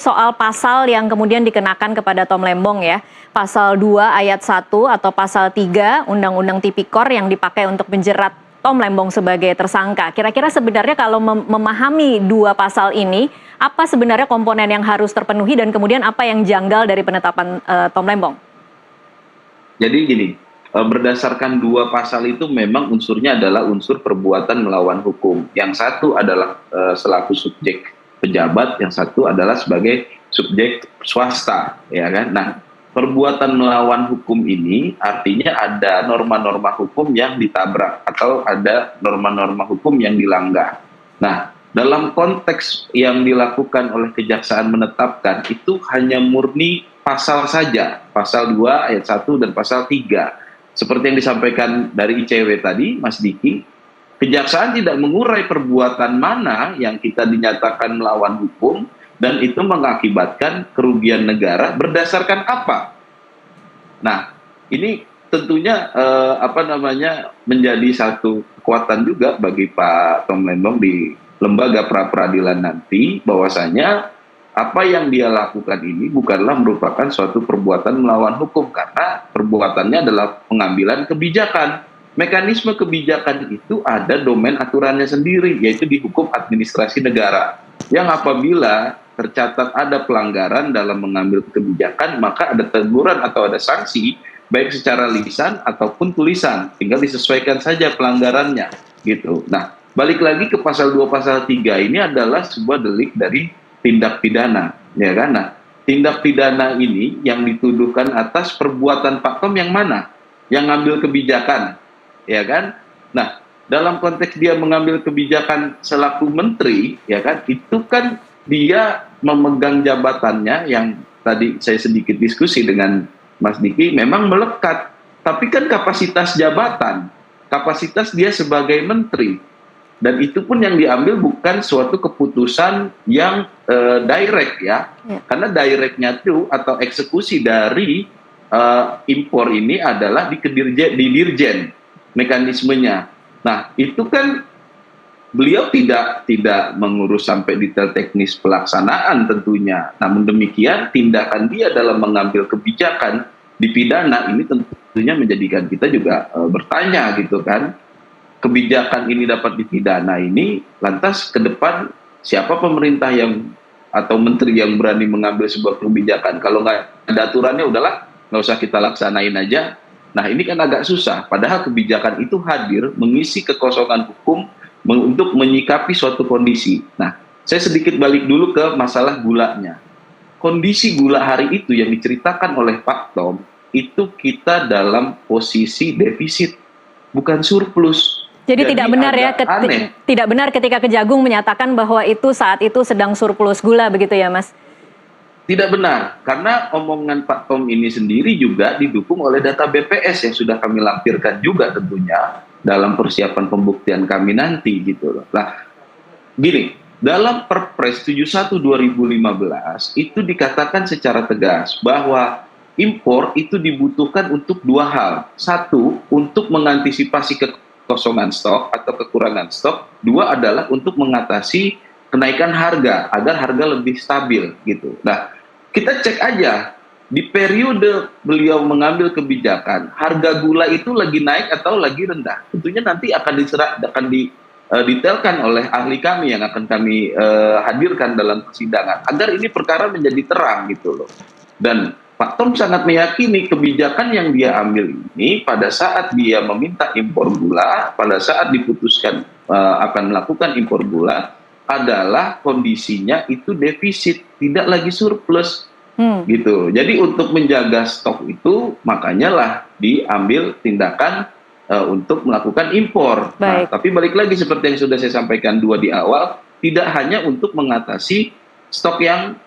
soal pasal yang kemudian dikenakan kepada Tom Lembong ya. Pasal 2 ayat 1 atau pasal 3 Undang-Undang Tipikor yang dipakai untuk menjerat Tom Lembong sebagai tersangka. Kira-kira sebenarnya kalau memahami dua pasal ini, apa sebenarnya komponen yang harus terpenuhi dan kemudian apa yang janggal dari penetapan Tom Lembong? Jadi gini, berdasarkan dua pasal itu memang unsurnya adalah unsur perbuatan melawan hukum. Yang satu adalah selaku subjek pejabat, yang satu adalah sebagai subjek swasta, ya kan? Nah, perbuatan melawan hukum ini artinya ada norma-norma hukum yang ditabrak atau ada norma-norma hukum yang dilanggar. Nah, dalam konteks yang dilakukan oleh kejaksaan menetapkan itu hanya murni pasal saja, pasal 2 ayat 1 dan pasal 3. Seperti yang disampaikan dari ICW tadi, Mas Diki, kejaksaan tidak mengurai perbuatan mana yang kita dinyatakan melawan hukum dan itu mengakibatkan kerugian negara berdasarkan apa. Nah, ini tentunya menjadi satu kekuatan juga bagi Pak Tom Lembong di lembaga pra-peradilan nanti, bahwasanya apa yang dia lakukan ini bukanlah merupakan suatu perbuatan melawan hukum karena perbuatannya adalah pengambilan kebijakan. Mekanisme kebijakan itu ada domain aturannya sendiri, yaitu di hukum administrasi negara. Yang apabila tercatat ada pelanggaran dalam mengambil kebijakan, maka ada teguran atau ada sanksi, baik secara lisan ataupun tulisan. Tinggal disesuaikan saja pelanggarannya, gitu. Nah, balik lagi ke pasal 2, pasal 3 ini adalah sebuah delik dari tindak pidana, ya kan? Nah, tindak pidana ini yang dituduhkan atas perbuatan Pak Tom yang mana? Yang ngambil kebijakan, ya kan? Nah, dalam konteks dia mengambil kebijakan selaku menteri, ya kan? Itu kan dia memegang jabatannya yang tadi saya sedikit diskusi dengan Mas Diki memang melekat, tapi kan kapasitas jabatan, kapasitas dia sebagai menteri. Dan itu pun yang diambil bukan suatu keputusan yang direct ya. Karena directnya itu atau eksekusi dari impor ini adalah di dirjen mekanismenya. Nah, itu kan beliau tidak mengurus sampai detail teknis pelaksanaan tentunya. Namun demikian tindakan dia dalam mengambil kebijakan di pidana ini tentunya menjadikan kita juga bertanya gitu kan. Kebijakan ini dapat dipidana ini, lantas ke depan siapa pemerintah yang atau menteri yang berani mengambil sebuah kebijakan? Kalau nggak ada aturannya, udahlah, nggak usah kita laksanain aja. Nah, ini kan agak susah. Padahal kebijakan itu hadir mengisi kekosongan hukum untuk menyikapi suatu kondisi. Nah, saya sedikit balik dulu ke masalah gulanya. Kondisi gula hari itu yang diceritakan oleh Pak Tom, itu kita dalam posisi defisit, bukan surplus. Jadi tidak benar ya, tidak benar ketika Kejagung menyatakan bahwa itu saat itu sedang surplus gula begitu ya, Mas? Tidak benar, karena omongan Pak Tom ini sendiri juga didukung oleh data BPS yang sudah kami lampirkan juga tentunya dalam persiapan pembuktian kami nanti gitu loh. Nah, gini, dalam Perpres 71 2015 itu dikatakan secara tegas bahwa impor itu dibutuhkan untuk dua hal. Satu, untuk mengantisipasi kekosongan stok atau kekurangan stok. Dua adalah untuk mengatasi kenaikan harga agar harga lebih stabil gitu. Nah, kita cek aja di periode beliau mengambil kebijakan, harga gula itu lagi naik atau lagi rendah. Tentunya nanti akan didetailkan oleh ahli kami yang akan kami hadirkan dalam persidangan agar ini perkara menjadi terang gitu loh. Dan Pak Tom sangat meyakini kebijakan yang dia ambil ini pada saat dia meminta impor gula, pada saat diputuskan akan melakukan impor gula adalah kondisinya itu defisit, tidak lagi surplus. Gitu. Jadi untuk menjaga stok itu makanya lah diambil tindakan untuk melakukan impor. Nah, tapi balik lagi seperti yang sudah saya sampaikan dua di awal, tidak hanya untuk mengatasi stok yang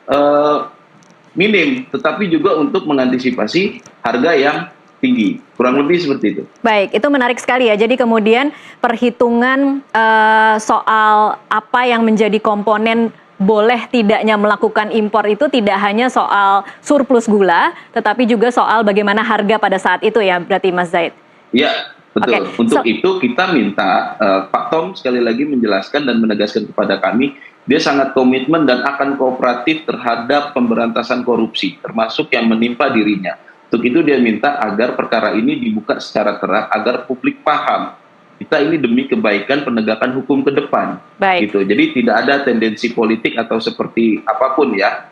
minim, tetapi juga untuk mengantisipasi harga yang tinggi. Kurang lebih seperti itu. Baik, itu menarik sekali ya. Jadi kemudian perhitungan soal apa yang menjadi komponen boleh tidaknya melakukan impor itu tidak hanya soal surplus gula, tetapi juga soal bagaimana harga pada saat itu ya, berarti Mas Zaid? Iya, betul. Untuk itu kita minta Pak Tom sekali lagi menjelaskan dan menegaskan kepada kami dia sangat komitmen dan akan kooperatif terhadap pemberantasan korupsi, termasuk yang menimpa dirinya. Untuk itu dia minta agar perkara ini dibuka secara terang, agar publik paham. Kita ini demi kebaikan penegakan hukum ke depan. Baik. Gitu. Jadi tidak ada tendensi politik atau seperti apapun ya.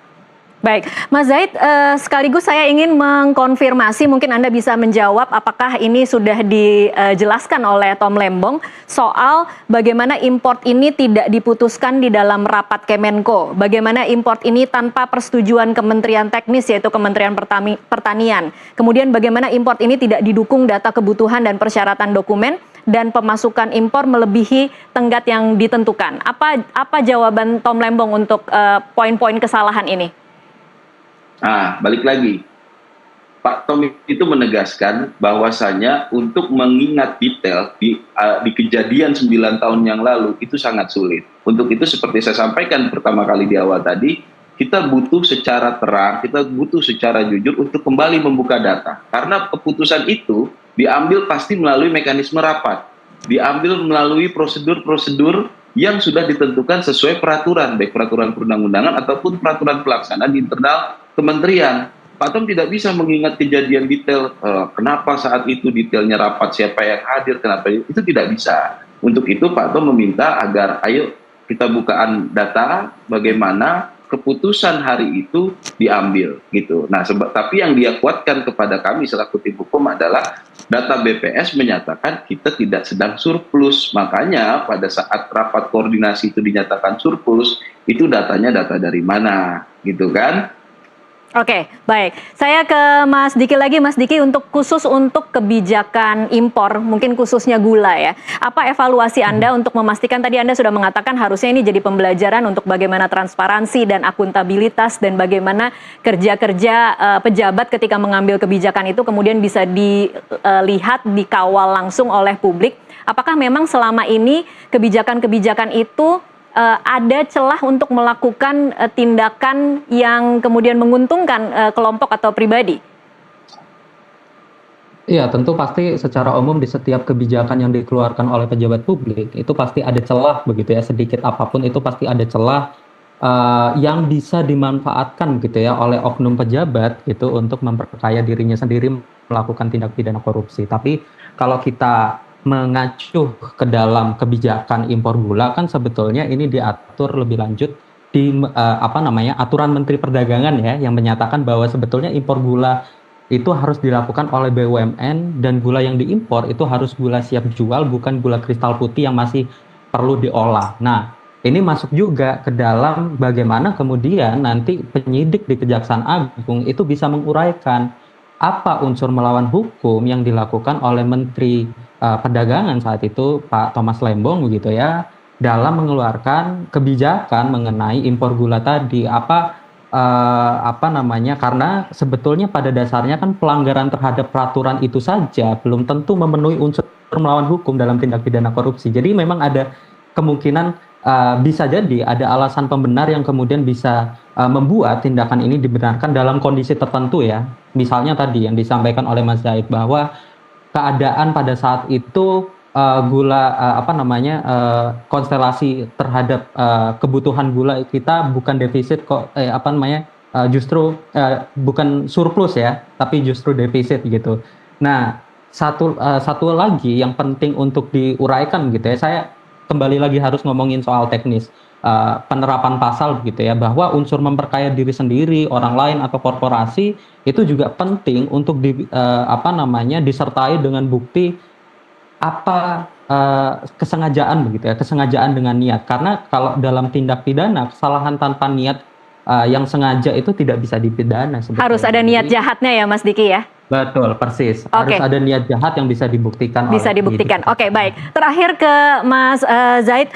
Baik, Mas Zaid, sekaligus saya ingin mengkonfirmasi, mungkin Anda bisa menjawab apakah ini sudah dijelaskan oleh Tom Lembong soal bagaimana import ini tidak diputuskan di dalam rapat Kemenko, bagaimana import ini tanpa persetujuan Kementerian Teknis yaitu Kementerian Pertanian, kemudian bagaimana import ini tidak didukung data kebutuhan dan persyaratan dokumen, dan pemasukan impor melebihi tenggat yang ditentukan. Apa jawaban Tom Lembong untuk poin-poin kesalahan ini? Balik lagi, Pak Tom itu menegaskan bahwasanya untuk mengingat detail di kejadian 9 tahun yang lalu itu sangat sulit. Untuk itu seperti saya sampaikan pertama kali di awal tadi, kita butuh secara terang, kita butuh secara jujur untuk kembali membuka data. Karena keputusan itu diambil pasti melalui mekanisme rapat, diambil melalui prosedur-prosedur yang sudah ditentukan sesuai peraturan, baik peraturan perundang-undangan ataupun peraturan pelaksanaan di internal kementerian. Pak Tom tidak bisa mengingat kejadian detail, kenapa saat itu detailnya rapat, siapa yang hadir, kenapa itu tidak bisa. Untuk itu Pak Tom meminta agar ayo kita bukaan data bagaimana keputusan hari itu diambil gitu. Nah, tapi yang dia kuatkan kepada kami selaku tim hukum adalah data BPS menyatakan kita tidak sedang surplus. Makanya pada saat rapat koordinasi itu dinyatakan surplus, itu datanya data dari mana gitu kan? Oke, baik. Saya ke Mas Diki lagi, Mas Diki, khusus untuk kebijakan impor, mungkin khususnya gula ya. Apa evaluasi Anda untuk memastikan, tadi Anda sudah mengatakan harusnya ini jadi pembelajaran untuk bagaimana transparansi dan akuntabilitas dan bagaimana kerja-kerja pejabat ketika mengambil kebijakan itu kemudian bisa dilihat, dikawal langsung oleh publik. Apakah memang selama ini kebijakan-kebijakan itu ada celah untuk melakukan tindakan yang kemudian menguntungkan kelompok atau pribadi? Iya, tentu pasti secara umum di setiap kebijakan yang dikeluarkan oleh pejabat publik itu pasti ada celah begitu ya, sedikit apapun itu pasti ada celah yang bisa dimanfaatkan gitu ya oleh oknum pejabat gitu untuk memperkaya dirinya sendiri melakukan tindak pidana korupsi. Tapi kalau kita mengacu ke dalam kebijakan impor gula kan sebetulnya ini diatur lebih lanjut di aturan Menteri Perdagangan ya, yang menyatakan bahwa sebetulnya impor gula itu harus dilakukan oleh BUMN dan gula yang diimpor itu harus gula siap jual, bukan gula kristal putih yang masih perlu diolah. Nah, ini masuk juga ke dalam bagaimana kemudian nanti penyidik di Kejaksaan Agung itu bisa menguraikan apa unsur melawan hukum yang dilakukan oleh Menteri Perdagangan saat itu Pak Thomas Lembong begitu ya, dalam mengeluarkan kebijakan mengenai impor gula tadi. Karena sebetulnya pada dasarnya kan pelanggaran terhadap peraturan itu saja belum tentu memenuhi unsur melawan hukum dalam tindak pidana korupsi. Jadi memang ada kemungkinan bisa jadi ada alasan pembenar yang kemudian bisa membuat tindakan ini dibenarkan dalam kondisi tertentu ya. Misalnya tadi yang disampaikan oleh Mas Zaid bahwa keadaan pada saat itu konstelasi terhadap kebutuhan gula kita bukan defisit kok justru bukan surplus ya, tapi justru defisit gitu. Nah, satu lagi yang penting untuk diuraikan gitu ya, saya kembali lagi harus ngomongin soal teknis penerapan pasal gitu ya, bahwa unsur memperkaya diri sendiri, orang lain atau korporasi itu juga penting untuk disertai dengan bukti kesengajaan begitu ya, kesengajaan dengan niat. Karena kalau dalam tindak pidana kesalahan tanpa niat yang sengaja itu tidak bisa dipidana sebetulnya. Harus ada niat jahatnya ya Mas Diki ya? Betul, persis. Harus ada niat jahat yang bisa dibuktikan. Bisa dibuktikan. Oke, baik. Terakhir ke Mas Zaid,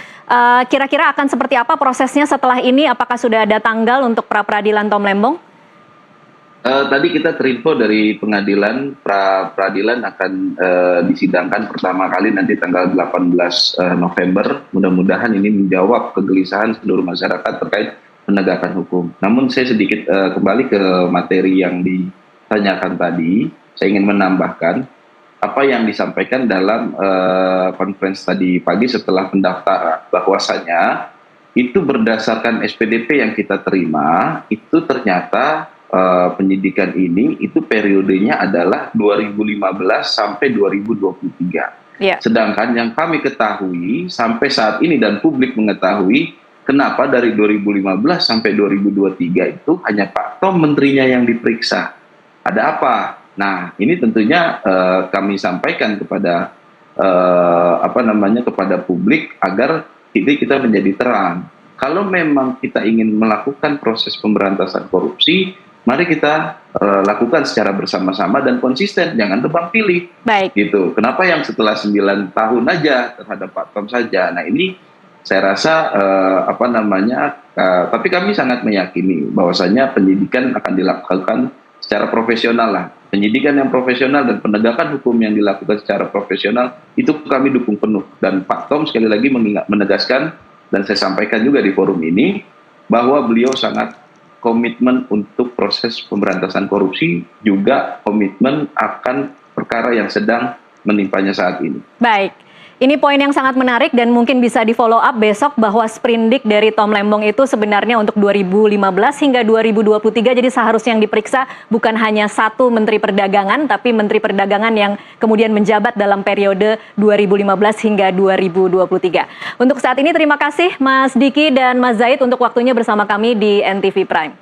kira-kira akan seperti apa prosesnya setelah ini? Apakah sudah ada tanggal untuk pra-peradilan Tom Lembong? Tadi kita terinfo dari pengadilan, pra-peradilan akan disidangkan pertama kali nanti tanggal 18 November. Mudah-mudahan ini menjawab kegelisahan seluruh masyarakat terkait penegakan hukum. Namun saya sedikit kembali ke materi yang ditanyakan tadi. Saya ingin menambahkan apa yang disampaikan dalam konferensi tadi pagi setelah pendaftaran, bahwasanya itu berdasarkan SPDP yang kita terima, itu ternyata penyidikan ini itu periodenya adalah 2015 sampai 2023. Ya. Sedangkan yang kami ketahui sampai saat ini dan publik mengetahui, kenapa dari 2015 sampai 2023 itu hanya Pak Tom menterinya yang diperiksa. Ada apa? Nah, ini tentunya kami sampaikan kepada kepada publik agar kita menjadi terang. Kalau memang kita ingin melakukan proses pemberantasan korupsi, mari kita lakukan secara bersama-sama dan konsisten, jangan tebang pilih. Baik. Gitu. Kenapa yang setelah 9 tahun aja terhadap Pak Tom saja? Nah, ini saya rasa tapi kami sangat meyakini bahwasanya penyidikan akan dilakukan secara profesional lah. Penyidikan yang profesional dan penegakan hukum yang dilakukan secara profesional itu kami dukung penuh. Dan Pak Tom sekali lagi menegaskan, dan saya sampaikan juga di forum ini, bahwa beliau sangat komitmen untuk proses pemberantasan korupsi, juga komitmen akan perkara yang sedang menimpanya saat ini. Baik. Ini poin yang sangat menarik dan mungkin bisa di follow up besok bahwa sprindik dari Tom Lembong itu sebenarnya untuk 2015 hingga 2023, jadi seharusnya yang diperiksa bukan hanya satu Menteri Perdagangan, tapi Menteri Perdagangan yang kemudian menjabat dalam periode 2015 hingga 2023. Untuk saat ini terima kasih Mas Diki dan Mas Zaid untuk waktunya bersama kami di NTV Prime.